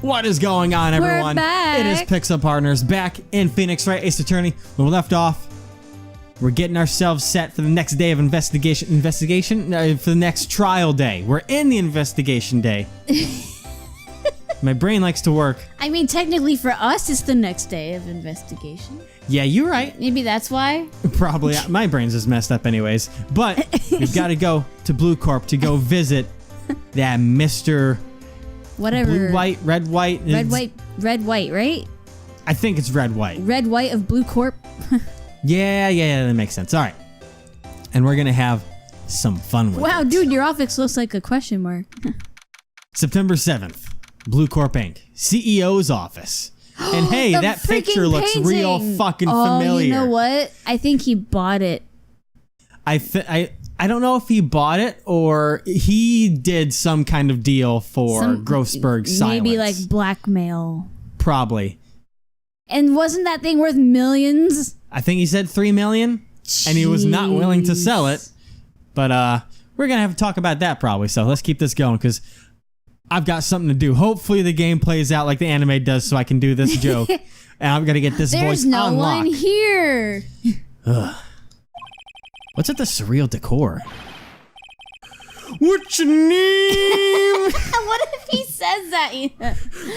What is going on, everyone? We're back. It is Pixel Partners back in Phoenix, Wright, Ace Attorney. When we left off, we're getting ourselves set for the next day of investigation? No, for the next trial day. We're in the investigation day. My brain likes to work. I mean, technically for us, it's the next day of investigation. Yeah, you're right. Maybe that's why. Probably. My brain's just messed up anyways. But we've got to go to Blue Corp to go visit that Mr. Whatever. Blue, white, red, white. Red, white, right? I think it's red, white. Red, white of Blue Corp. Yeah, that makes sense. All right. And we're going to have some fun with it. Wow, dude, your office looks like a question mark. September 7th, Blue Corp Inc. CEO's office. And hey, that picture looks real fucking familiar. You know what? I think he bought it. I don't know if he bought it or he did some kind of deal for Grossberg Silence. Maybe like blackmail. Probably. And wasn't that thing worth millions? I think he said $3 million, and he was not willing to sell it. But we're gonna have to talk about that probably. So let's keep this going because I've got something to do. Hopefully the game plays out like the anime does, so I can do this joke. And I'm gonna get this voice unlocked. There's no one here. Ugh. What's with the surreal decor? What's your name? What if he says that?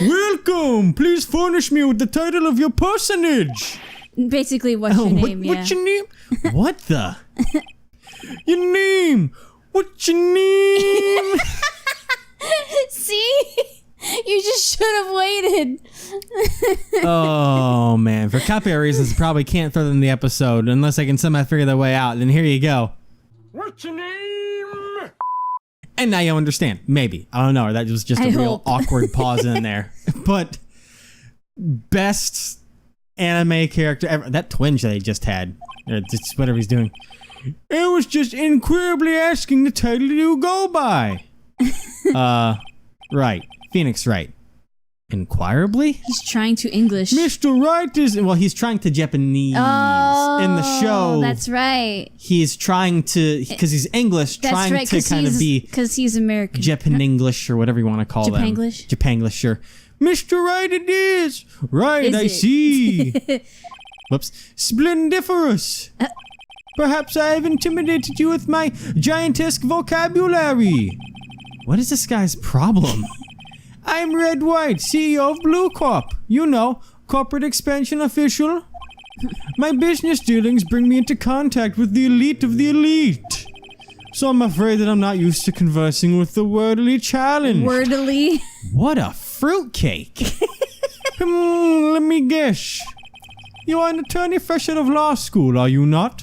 Welcome. Please furnish me with the title of your personage. Basically, what's your name? What's your name? What the? Your name. What's your name? See? You just should have waited. Oh, man. For copyright reasons, I probably can't throw them in the episode unless I can somehow figure that way out. Then here you go. What's your name? And now you understand. Maybe. I don't know. Or that was just a real awkward pause in there. But best anime character ever. That twinge that he just had. Or just whatever he's doing. I was just incredibly asking the title you go by. Right. Phoenix Wright. Inquirably? He's trying to English. Mr. Wright is... Well, he's trying to Japanese. Oh, in the show. That's right. He's trying to... Because he's English, trying to kind of be... Because he's American. Japan-English, or whatever you want to call them. Japanglish? Japanglish, sure. Mr. Wright it is! Right, I see. Whoops. Splendiferous. Perhaps I have intimidated you with my giantesque vocabulary. What is this guy's problem? I'm Red White, CEO of Blue Corp. You know, corporate expansion official. My business dealings bring me into contact with the elite of the elite. So I'm afraid that I'm not used to conversing with the wordily challenged. Wordily? What a fruitcake. Let me guess. You are an attorney fresh out of law school, are you not?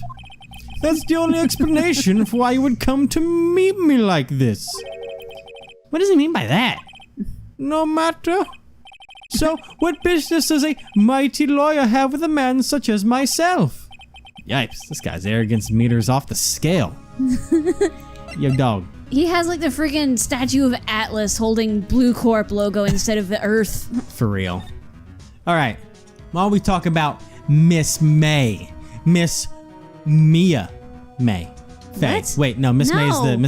That's the only explanation for why you would come to meet me like this. What does he mean by that? No matter. So, what business does a mighty lawyer have with a man such as myself? Yipes, this guy's arrogance meter's off the scale. Yo, dog. He has like the freaking statue of Atlas holding Blue Corp logo instead of the Earth. For real. All right, while we talk about Miss May, Miss Mia May. Faye. What? Wait, no, Miss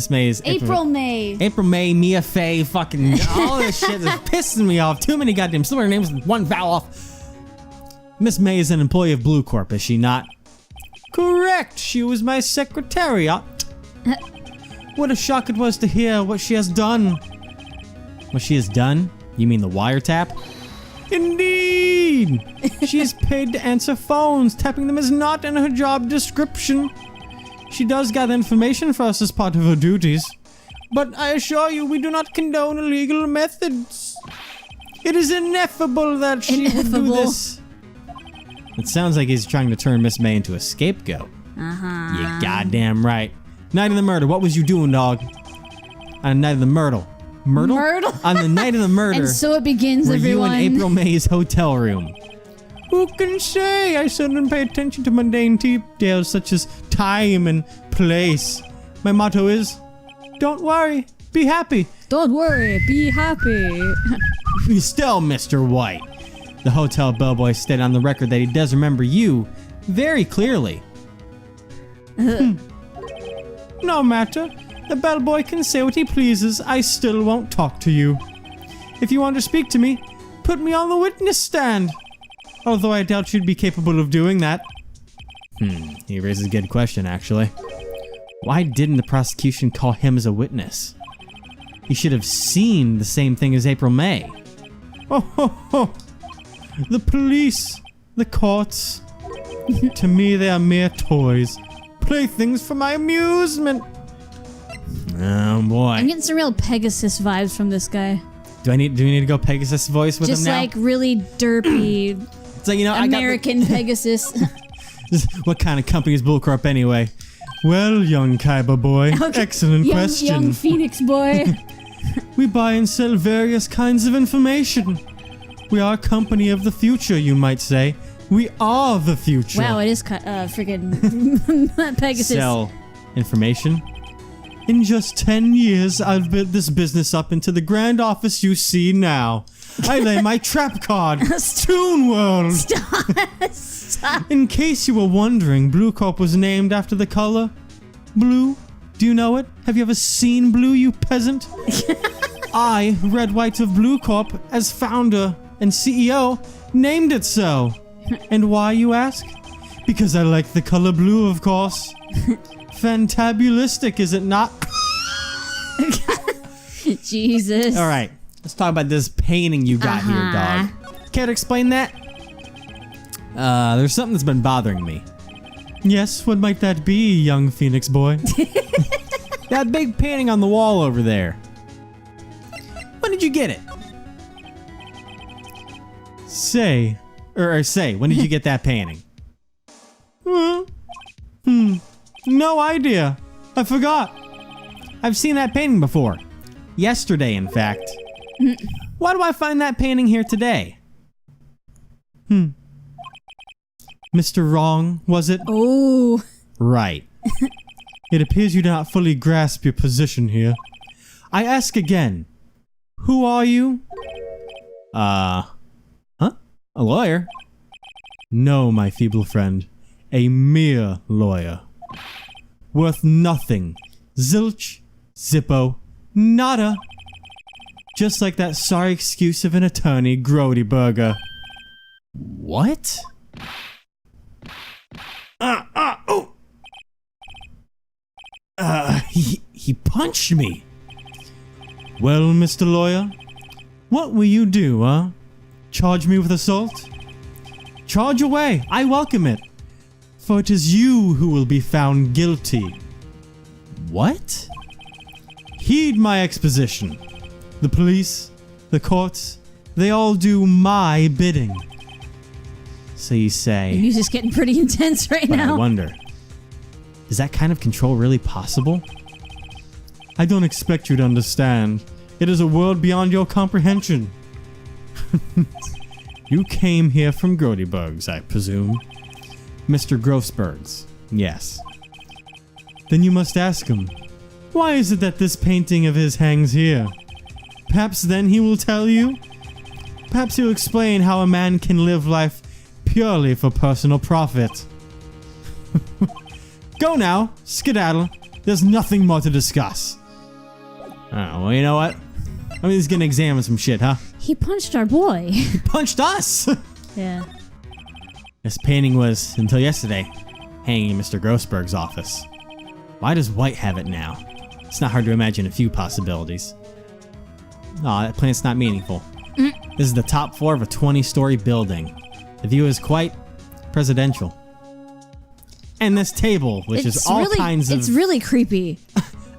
May is April May. April May, Mia Faye, fucking all this shit is pissing me off. Too many goddamn similar names with one vowel off. Miss May is an employee of Blue Corp, is she not? Correct. She was my secretariat. What a shock it was to hear what she has done. What she has done? You mean the wiretap? Indeed. She is paid to answer phones. Tapping them is not in her job description. She does gather information for us as part of her duties. But I assure you, we do not condone illegal methods. It is ineffable that she would do this. It sounds like he's trying to turn Miss May into a scapegoat. Uh-huh. You goddamn right. Night of the murder, what was you doing, dog? On the night of the myrtle. Myrtle? Myrtle? On the night of the murder. And so it begins, were everyone. you in April May's hotel room? Who can say? I seldom pay attention to mundane details such as time and place. My motto is, don't worry, be happy. Don't worry, be happy. Still, Mr. White. The hotel bellboy stated on the record that he does remember you very clearly. No matter. The bellboy can say what he pleases. I still won't talk to you. If you want to speak to me, put me on the witness stand. Although I doubt you'd be capable of doing that. He raises a good question, actually. Why didn't the prosecution call him as a witness? He should have seen the same thing as April May. Oh, ho, ho. The police, the courts. To me, they are mere toys. Playthings for my amusement. Oh, boy. I'm getting some real Pegasus vibes from this guy. Do we need to go Pegasus voice with him now? Just like really derpy It's like, you know, American Pegasus. What kind of company is Bullcorp anyway? Well, young Kaiba boy, excellent question. Young Phoenix boy. We buy and sell various kinds of information. We are a company of the future, you might say. We are the future. Wow, it is friggin' Pegasus. Sell information. In just 10 years, I've built this business up into the grand office you see now. I lay my trap card. Toon World. Stop. In case you were wondering, Blue Corp was named after the color blue. Do you know it? Have you ever seen blue, you peasant? I, Red White of Blue Corp, as founder and CEO, named it so. And why, you ask? Because I like the color blue, of course. Fantabulistic, is it not? Jesus. All right, let's talk about this painting you got here, dog. Care to explain that? There's something that's been bothering me. Yes, what might that be, young Phoenix boy? That big painting on the wall over there. When did you get it? Say, when did you get that painting? No idea. I forgot. I've seen that painting before. Yesterday, in fact. Why do I find that painting here today? Mr. Wrong, was it? Oh. Right. It appears you do not fully grasp your position here. I ask again. Who are you? A lawyer? No, my feeble friend. A mere lawyer. Worth nothing. Zilch, zippo, nada. Just like that sorry excuse of an attorney, Grody Burger. What? He punched me. Well, Mr. Lawyer, what will you do, huh? Charge me with assault? Charge away, I welcome it. For it is you who will be found guilty. What? Heed my exposition. The police, the courts, they all do my bidding. So you say... The music's getting pretty intense right but now. I wonder, is that kind of control really possible? I don't expect you to understand. It is a world beyond your comprehension. You came here from Grodybugs, I presume. Mr. Grossbergs, yes. Then you must ask him, why is it that this painting of his hangs here? Perhaps then he will tell you? Perhaps he'll explain how a man can live life purely for personal profit. Go now, skedaddle. There's nothing more to discuss. Oh, well, you know what? I'm just gonna examine some shit, huh? He punched our boy. He punched us! Yeah. This painting was, until yesterday, hanging in Mr. Grossberg's office. Why does White have it now? It's not hard to imagine a few possibilities. Aw, that plant's not meaningful. This is the top floor of a 20-story building. The view is quite presidential. And this table, which is all kinds of... It's really creepy.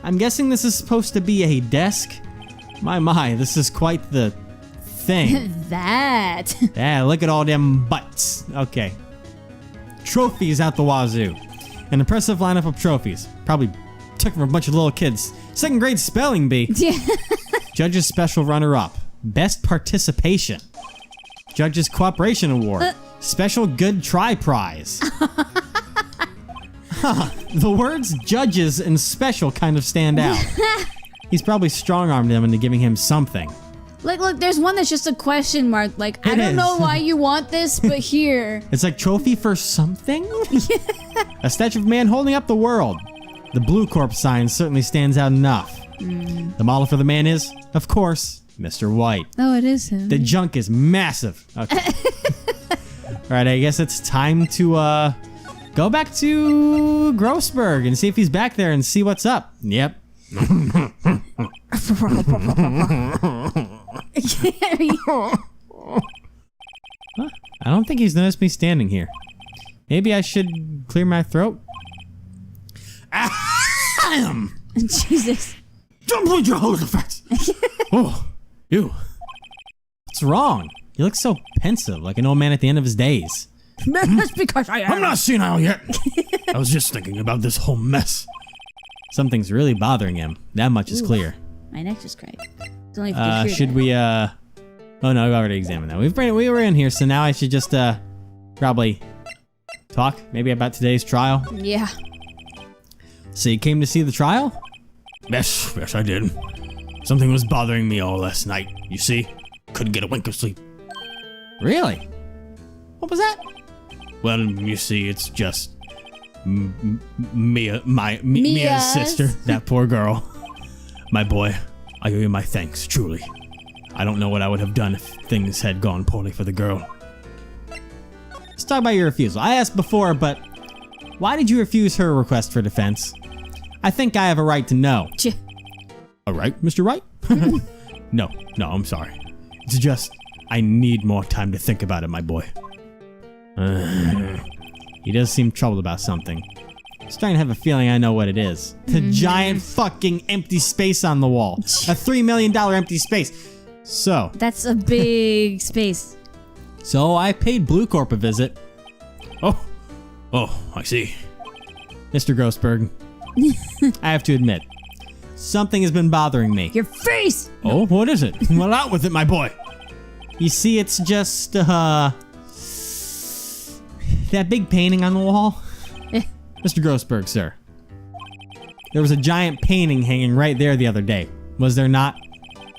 I'm guessing this is supposed to be a desk? My, this is quite the thing. That. Yeah, look at all them butts. Okay. Trophies out the wazoo. An impressive lineup of trophies. Probably took from a bunch of little kids. Second grade spelling bee. Yeah. Judge's special runner-up. Best participation. Judge's cooperation award. Special good try prize. The words judges and special kind of stand out. He's probably strong-armed them into giving him something. Look, there's one that's just a question mark. Like, I don't know why you want this, but here. It's like trophy for something? A statue of man holding up the world. The Blue Corp sign certainly stands out enough. The model for the man is, of course, Mr. White. Oh, it is him. The junk is massive. Okay. Alright, I guess it's time to go back to Grossberg and see if he's back there and see what's up. Yep. Huh? I don't think he's noticed me standing here. Maybe I should clear my throat. Ahem! Jesus. Don't point your hose effects! Oh, you. What's wrong? You look so pensive, like an old man at the end of his days. That's because I am. I'm not senile yet. I was just thinking about this whole mess. Something's really bothering him. That much is clear. My neck just cracked. It's only if you could hear should that. we, Oh no, I've already examined that. We were in here, so now I should just, probably talk maybe about today's trial. Yeah. So you came to see the trial? Yes, I did. Something was bothering me all last night, you see? Couldn't get a wink of sleep. Really? What was that? Well, you see, it's just Mia's sister, that poor girl. My boy, I owe you my thanks, truly. I don't know what I would have done if things had gone poorly for the girl. Let's talk about your refusal. I asked before, but why did you refuse her request for defense? I think I have a right to know. A right, Mr. Wright? No, I'm sorry. It's just, I need more time to think about it, my boy. He does seem troubled about something. I'm starting to have a feeling I know what it is. The giant fucking empty space on the wall. A $3 million empty space. So. That's a big space. So I paid Blue Corp a visit. Oh, I see. Mr. Grossberg, I have to admit, something has been bothering me. Your face! Oh, what is it? Well, out with it, my boy. You see, it's just, that big painting on the wall. Mr. Grossberg, sir. There was a giant painting hanging right there the other day. Was there not?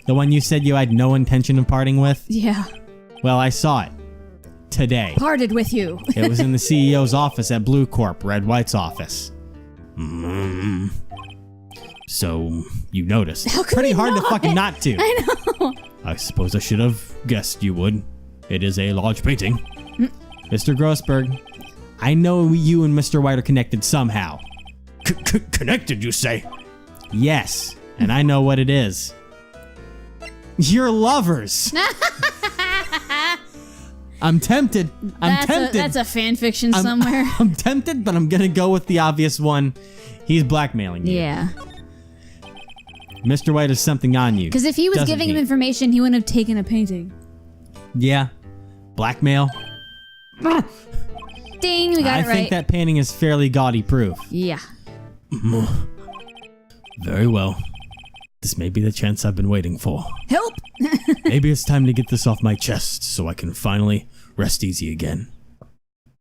The one you said you had no intention of parting with? Yeah. Well, I saw it. Today. Parted with you. It was in the CEO's office at Blue Corp, Red White's office. So, you noticed. How could Pretty we hard to not? fucking not to. I know. I suppose I should have guessed you would. It is a large painting. Mr. Grossberg, I know you and Mr. White are connected somehow. Connected, you say? Yes, and I know what it is. You're lovers. I'm tempted. I'm tempted. That's a fan fiction somewhere. I'm tempted, but I'm gonna go with the obvious one. He's blackmailing you. Yeah. Mr. White has something on you. Because if he was giving him information, he wouldn't have taken a painting. Yeah. Blackmail. Ding, we got it right. I think that painting is fairly gaudy proof. Yeah. Very well. This may be the chance I've been waiting for. Help! Maybe it's time to get this off my chest so I can finally rest easy again.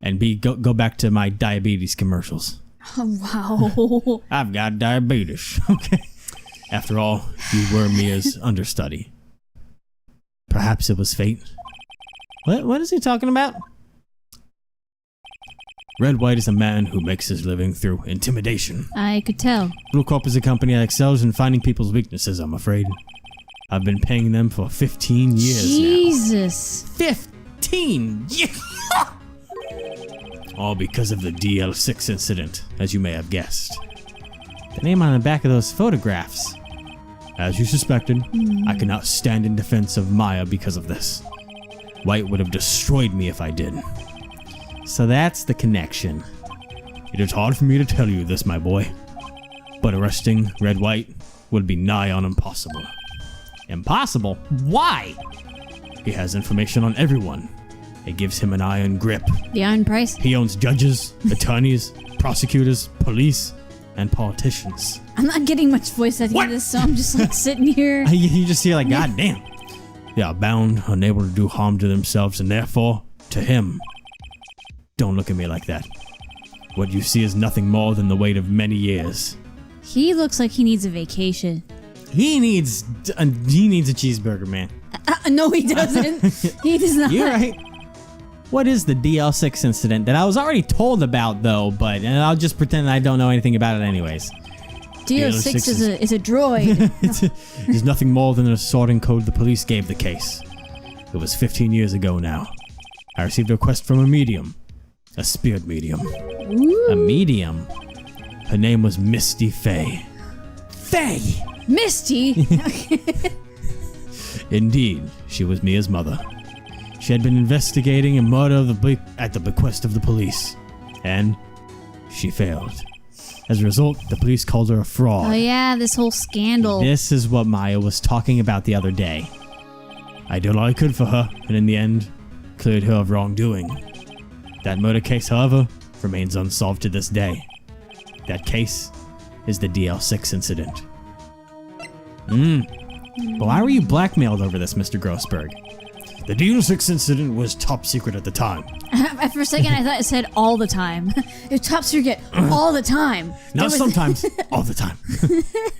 And go back to my diabetes commercials. Oh, wow. I've got diabetes. Okay. After all, you were Mia's understudy. Perhaps it was fate. What is he talking about? Red White is a man who makes his living through intimidation. I could tell. Blue Corp is a company that excels in finding people's weaknesses, I'm afraid. I've been paying them for 15 years Jesus. now. 15 years? All because of the Dl6 incident, as you may have guessed. The name on the back of those photographs. As you suspected, I cannot stand in defense of Maya because of this. White would have destroyed me if I did. So that's the connection. It is hard for me to tell you this, my boy. But arresting Red White would be nigh on impossible. Impossible? Why? He has information on everyone. It gives him an iron grip. The iron price? He owns judges, attorneys, prosecutors, police, and politicians. I'm not getting much voice acting in this, so I'm just like sitting here. You just hear like, God damn. They are bound, unable to do harm to themselves, and therefore, to him. Don't look at me like that. What you see is nothing more than the weight of many years. He looks like he needs a vacation. He needs a cheeseburger, man. No, he doesn't. He does not. You're right. What is the Dl6 incident that I was already told about, though, and I'll just pretend I don't know anything about it anyways. Dl6 is a droid. There's nothing more than a sorting code the police gave the case. It was 15 years ago now. I received a request from a medium. A spirit medium. Ooh. A medium? Her name was Misty Faye. Faye! Misty? Indeed, she was Mia's mother. She had been investigating a murder at the bequest of the police. And she failed. As a result, the police called her a fraud. Oh yeah, this whole scandal. This is what Maya was talking about the other day. I did all I could for her, and in the end, cleared her of wrongdoing. That murder case, however, remains unsolved to this day. That case is the Dl6 Incident. But why were you blackmailed over this, Mr. Grossberg? The Dl6 Incident was top secret at the time. For a second, I thought it said all the time. It's top secret all the time. Not sometimes, all the time.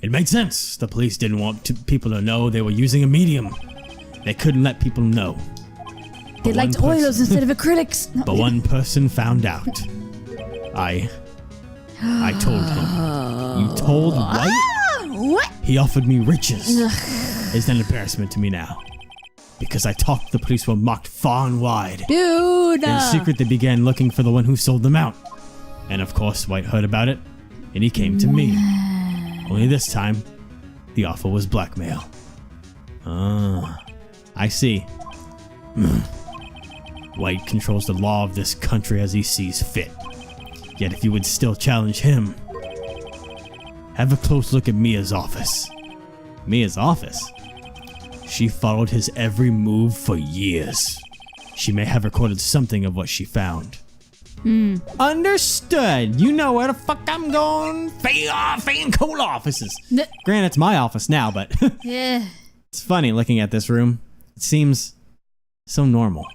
It made sense. The police didn't want people to know they were using a medium. They couldn't let people know. They liked oils instead of acrylics. But one person found out. I told him. You told Wright? What? He offered me riches. It's an embarrassment to me now. Because I talked, the police were mocked far and wide. Dude! In secret, they began looking for the one who sold them out. And of course, White heard about it, and he came to me. Only this time, the offer was blackmail. I see. White controls the law of this country as he sees fit. Yet if you would still challenge him, have a close look at Mia's office. Mia's office? She followed his every move for years. She may have recorded something of what she found. Understood. You know where the fuck I'm going. Faye and Cole offices. Granted, it's my office now, but Yeah. it's funny looking at this room. It seems so normal.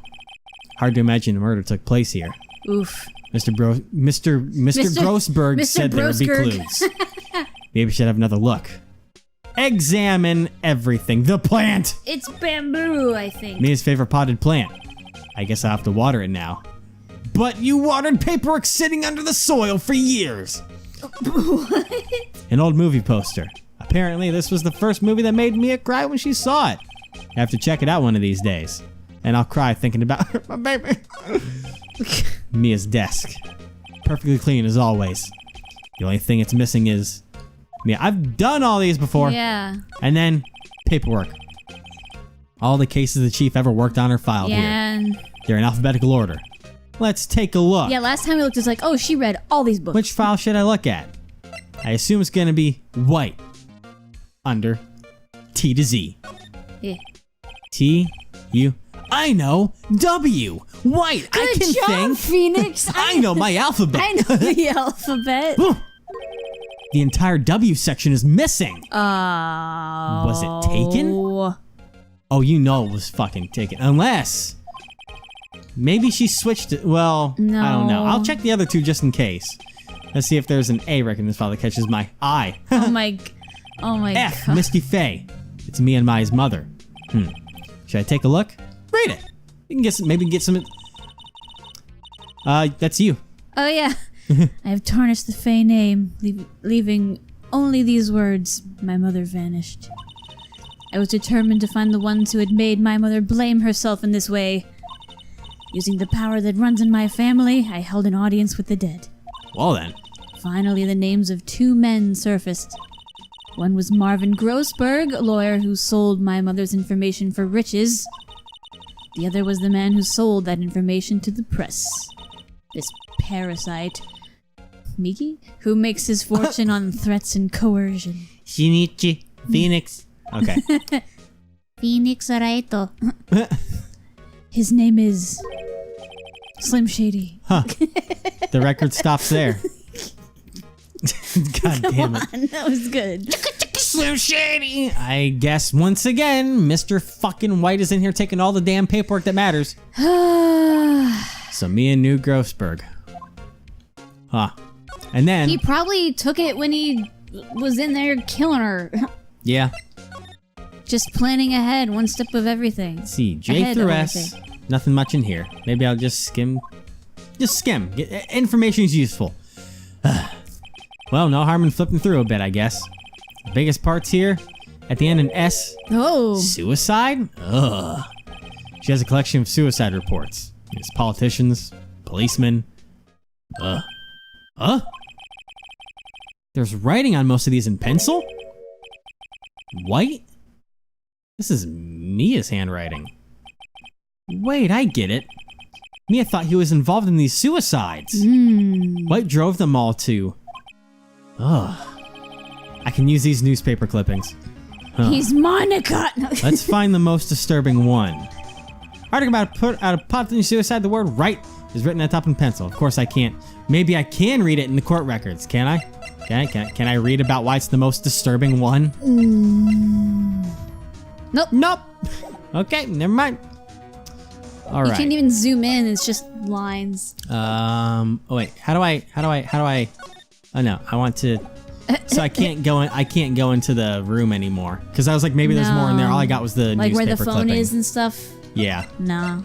Hard to imagine a murder took place here. Oof. Mr. Grossberg said there would be clues. Maybe we should have another look. Examine everything. The plant! It's bamboo, I think. Mia's favorite potted plant. I guess I'll have to water it now. But you watered paperwork sitting under the soil for years. What? An old movie poster. Apparently, this was the first movie that made Mia cry when she saw it. I have to check it out one of these days. And I'll cry thinking about my baby. Mia's desk. Perfectly clean as always. The only thing it's missing is Mia. I've done all these before. Yeah. And then paperwork. All the cases the chief ever worked on are filed here. They're in alphabetical order. Let's take a look. Yeah, last time we looked, it was like, oh, she read all these books. Which file should I look at? I assume it's gonna be White. Under T to Z. Yeah. T, U. I know. W. White. Good I can job, think. Phoenix. I know my alphabet. I know the alphabet. The entire W section is missing. Was it taken? Oh, you know it was fucking taken. Unless maybe she switched it. Well, no. I don't know. I'll check the other two just in case. Let's see if there's an A record in this file that catches my eye. Oh my F. God. Misty Faye. It's me and Maya's mother. Should I take a look? Read it. You can get some. Maybe get some. That's you. Oh yeah. I have tarnished the Fae name, leaving only these words. My mother vanished. I was determined to find the ones who had made my mother blame herself in this way. Using the power that runs in my family, I held an audience with the dead. Well then. Finally, the names of two men surfaced. One was Marvin Grossberg, a lawyer who sold my mother's information for riches. The other was the man who sold that information to the press. This parasite, Miki, who makes his fortune on threats and coercion. Shinichi. Phoenix. Okay. Phoenix Wright. His name is Slim Shady. Huh. The record stops there. God damn it. Come on, that was good. Slim Shady. I guess once again, Mr. fucking White is in here taking all the damn paperwork that matters. So Mia knew Grossberg. Huh. And then He probably took it when he was in there killing her. yeah. Just planning ahead, one step of everything. Let's see, J Ahead through of S. everything. Nothing much in here. Maybe I'll just skim. Just skim. Information is useful. Well, no harm in flipping through a bit, I guess. The biggest parts here, at the end, an S. Oh. Suicide? Ugh. She has a collection of suicide reports. It's politicians, policemen. Huh? There's writing on most of these in pencil? White? This is Mia's handwriting. Wait, I get it. Mia thought he was involved in these suicides. White drove them all to... Ugh. I can use these newspaper clippings. Huh. He's Monica! Let's find the most disturbing one. Article about a politician suicide, the word Wright is written at the top in pencil. Of course I can't. Maybe I can read it in the court records, can I? Can I read about why it's the most disturbing one? Nope. Okay, never mind. All right. You can't even zoom in, it's just lines. Oh wait, how do I? Oh no, I want to. So I can't go into the room anymore because I was like, maybe there's more in there. All I got was the like newspaper where the phone clipping. is and stuff. Yeah. No.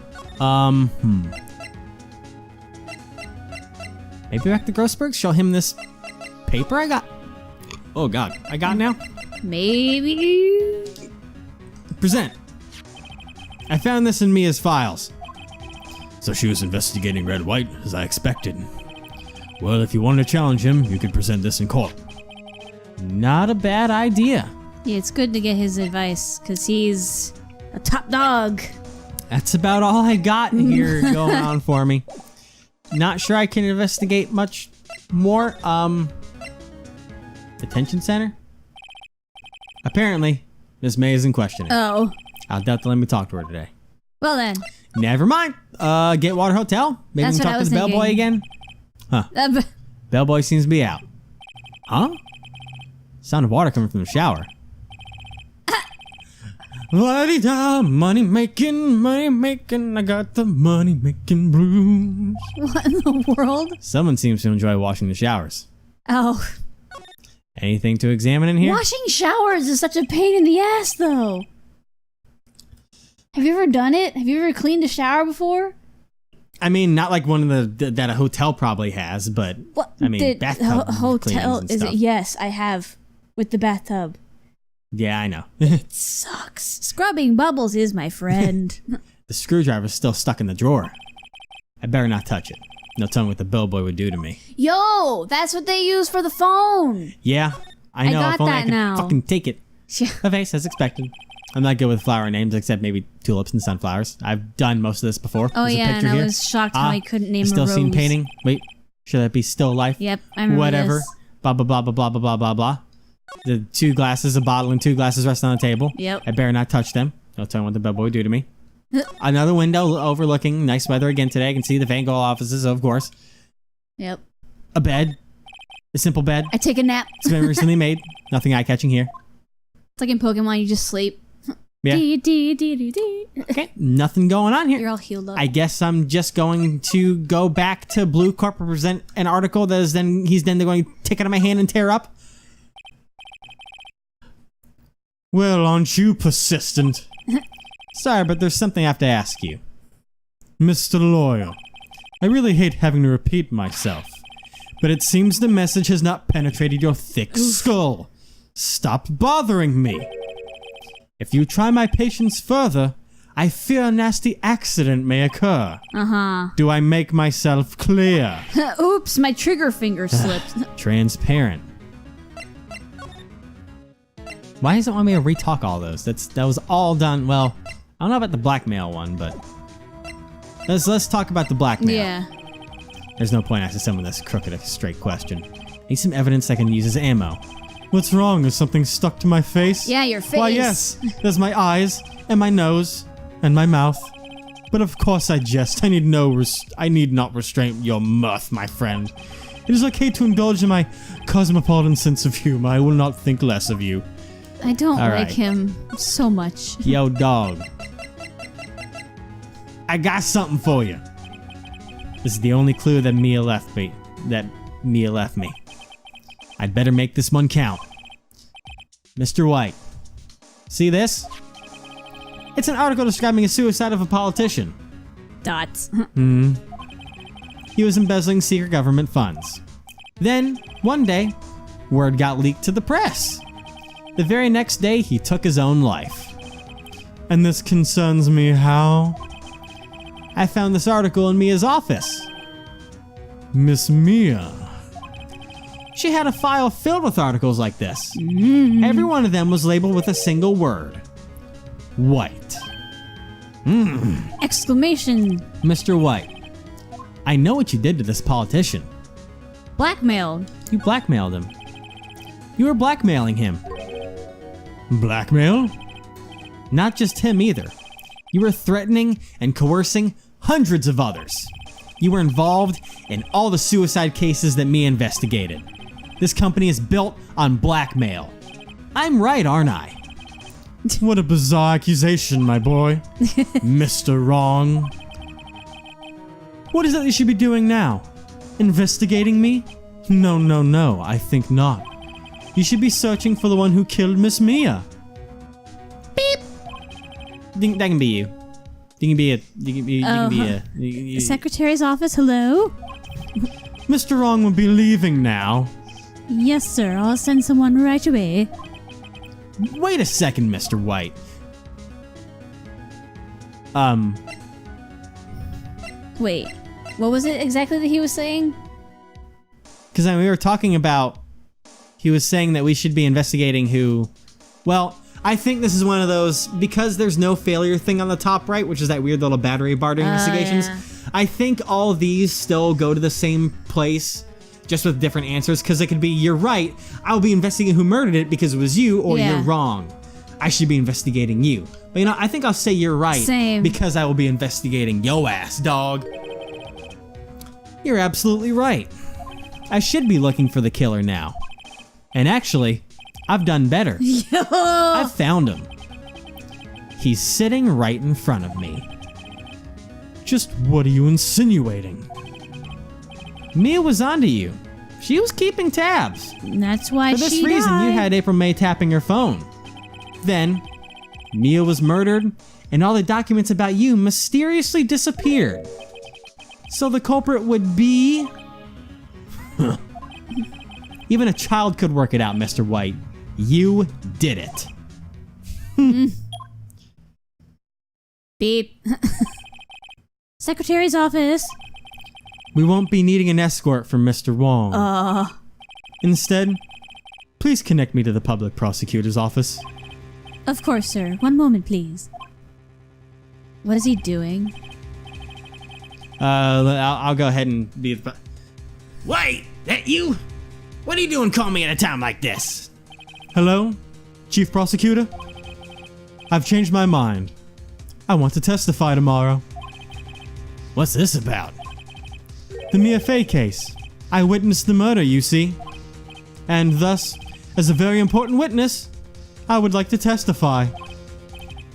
Maybe back to Grossberg. Show him this paper I got. Oh God, I got it now. Maybe. Present. I found this in Mia's files. So she was investigating Red White, as I expected. Well, if you wanted to challenge him, you could present this in court. Not a bad idea. Yeah, it's good to get his advice, because he's a top dog. That's about all I got here going on for me. Not sure I can investigate much more. Detention center? Apparently, Miss May is in questioning. Oh. I'll doubt to let me talk to her today. Well then. Never mind. Gateway Hotel? Maybe That's we can what talk I to was the bellboy thinking. again? Huh. Bellboy seems to be out. Huh? Sound of water coming from the shower. La-di-da, money making, I got the money making blues. What in the world? Someone seems to enjoy washing the showers. Oh. Anything to examine in here? Washing showers is such a pain in the ass, though. Have you ever done it? Have you ever cleaned a shower before? I mean, not like one of the that a hotel probably has, but what? I mean, bathtub hotel and is stuff. it? Yes, I have with the bathtub. Yeah, I know. It sucks. Scrubbing bubbles is my friend. The screwdriver's still stuck in the drawer. I better not touch it. No telling what the bellboy would do to me. Yo, that's what they use for the phone. Yeah, I know. got If only that I could now. fucking take it. A vase, as expected. I'm not good with flower names, except maybe tulips and sunflowers. I've done most of this before. Oh There's a yeah, picture and I here. was shocked how I couldn't name Still a rose. seen painting. Wait, should that be still life? Yep, I remember Whatever. this. Blah blah blah blah blah blah blah blah blah. The 2 glasses, a bottle, and 2 glasses rest on the table. Yep. I better not touch them. Don't tell me what the bellboy would do to me. Another window overlooking nice weather again today. I can see the Van Gogh offices, of course. Yep. A bed. A simple bed. I take a nap. It's been recently made. Nothing eye-catching here. It's like in Pokemon, you just sleep. Yeah. Dee. Okay, nothing going on here. You're all healed up. I guess I'm just going to go back to Blue Corp and present an article that is he's then going to take it out of my hand and tear up. Well, aren't you persistent? Sorry, but there's something I have to ask you. Mr. Lawyer, I really hate having to repeat myself, but it seems the message has not penetrated your thick skull. Stop bothering me. If you try my patience further, I fear a nasty accident may occur. Uh-huh. Do I make myself clear? Oops, my trigger finger slipped. Transparent. Why does it want me to re-talk all those? That was all done. Well, I don't know about the blackmail one, but let's talk about the blackmail. Yeah. There's no point asking someone this crooked, straight question. Need some evidence I can use as ammo. What's wrong? Is something stuck to my face? Yeah, your face. Why, yes. There's my eyes and my nose and my mouth. But of course I jest. I need not restrain your mirth, my friend. It is okay to indulge in my cosmopolitan sense of humor. I will not think less of you. I don't All like right. him so much. Yo, dog. I got something for you. This is the only clue that Mia left me. I'd better make this one count. Mr. White. See this? It's an article describing a suicide of a politician. Dots. He was embezzling secret government funds. Then, one day, Word got leaked to the press. The very next day, he took his own life. And this concerns me how? I found this article in Mia's office. Miss Mia. She had a file filled with articles like this. Every one of them was labeled with a single word. White. Exclamation. Mr. White, I know what you did to this politician. Blackmailed. You blackmailed him. You were blackmailing him. Blackmail? Not just him either. You were threatening and coercing hundreds of others. You were involved in all the suicide cases that Mia investigated. This company is built on blackmail. I'm right, aren't I? What a bizarre accusation, my boy. Mr. Wrong. What is it you should be doing now? Investigating me? No, I think not. You should be searching for the one who killed Miss Mia. Beep! That can be you. You can be a... Secretary's office, hello? Mr. Wrong will be leaving now. Yes, sir. I'll send someone right away. Wait a second, Mr. White. Wait. What was it exactly that he was saying? Because we were talking about... He was saying that we should be investigating who... Well, I think this is one of those... Because there's no failure thing on the top right, which is that weird little battery barred investigations. Yeah. I think all of these still go to the same place, just with different answers. Because it could be, you're right, I'll be investigating who murdered it because it was you, or you're wrong. I should be investigating you. But you know, I think I'll say you're right. Same. Because I will be investigating yo ass, dog. You're absolutely right. I should be looking for the killer now. And actually, I've done better. I've found him. He's sitting right in front of me. Just what are you insinuating? Mia was onto you. She was keeping tabs. That's why For this she reason, died. you had April May tapping her phone. Then, Mia was murdered, and all the documents about you mysteriously disappeared. So the culprit would be... Even a child could work it out, Mr. White. You did it. Beep. Secretary's office. We won't be needing an escort from Mr. Wong. Instead, please connect me to the public prosecutor's office. Of course, sir. One moment, please. What is he doing? I'll go ahead and be the... White, that you? What are you doing calling me at a time like this? Hello, Chief Prosecutor? I've changed my mind. I want to testify tomorrow. What's this about? The Mia Fey case. I witnessed the murder, you see. And thus, as a very important witness, I would like to testify.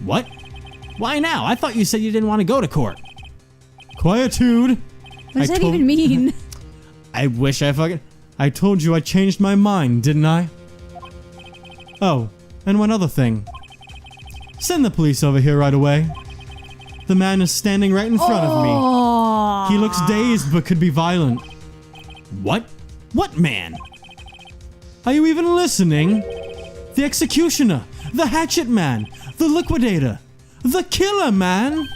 What? Why now? I thought you said you didn't want to go to court. Quietude. What does that even mean? I wish I fucking... I told you I changed my mind, didn't I? Oh, and one other thing. Send the police over here right away. The man is standing right in front of me. He looks dazed but could be violent. What? What man? Are you even listening? The executioner, the hatchet man, the liquidator, the killer man.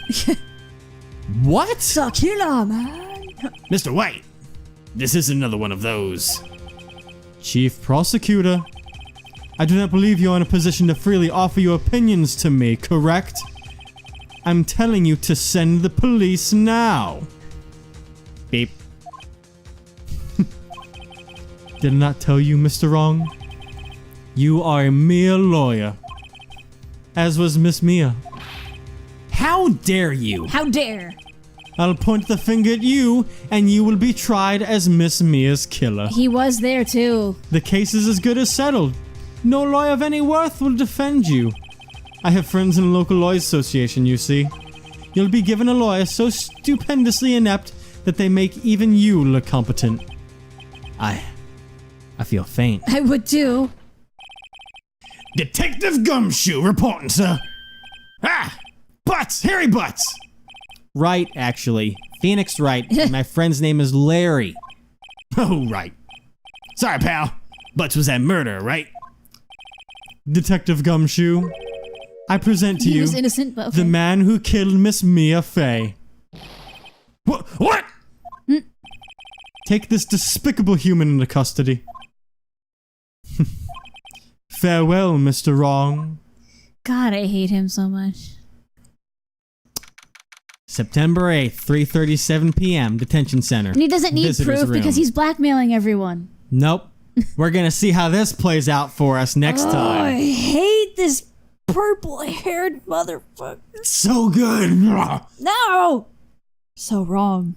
What? The killer man. Mr. White, this is another one of those. Chief Prosecutor, I do not believe you are in a position to freely offer your opinions to me, correct? I'm telling you to send the police now. Beep. Did I not tell you, Mr. Wrong? You are a mere lawyer. As was Miss Mia. How dare you? How dare? I'll point the finger at you, and you will be tried as Miss Mia's killer. He was there too. The case is as good as settled. No lawyer of any worth will defend you. I have friends in the local lawyers association, you see. You'll be given a lawyer so stupendously inept that they make even you look competent. I feel faint. I would too. Detective Gumshoe reporting, sir. Ah! Butts! Harry Butts! Wright, actually. Phoenix Wright. And my friend's name is Larry. Oh, right. Sorry, pal. But was that murder, right? Detective Gumshoe, I present to He you was innocent, but okay. the man who killed Miss Mia Fey. What? Take this despicable human into custody. Farewell, Mr. Wrong. God, I hate him so much. September 8th, 3:37 p.m., detention center. And he doesn't need Visitor's proof room. because he's blackmailing everyone. Nope. We're gonna see how this plays out for us next I time. hate this purple-haired motherfucker. So good. No! So wrong.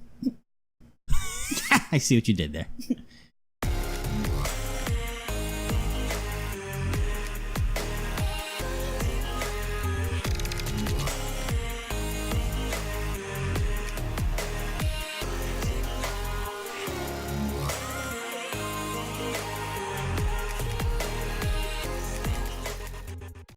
I see what you did there.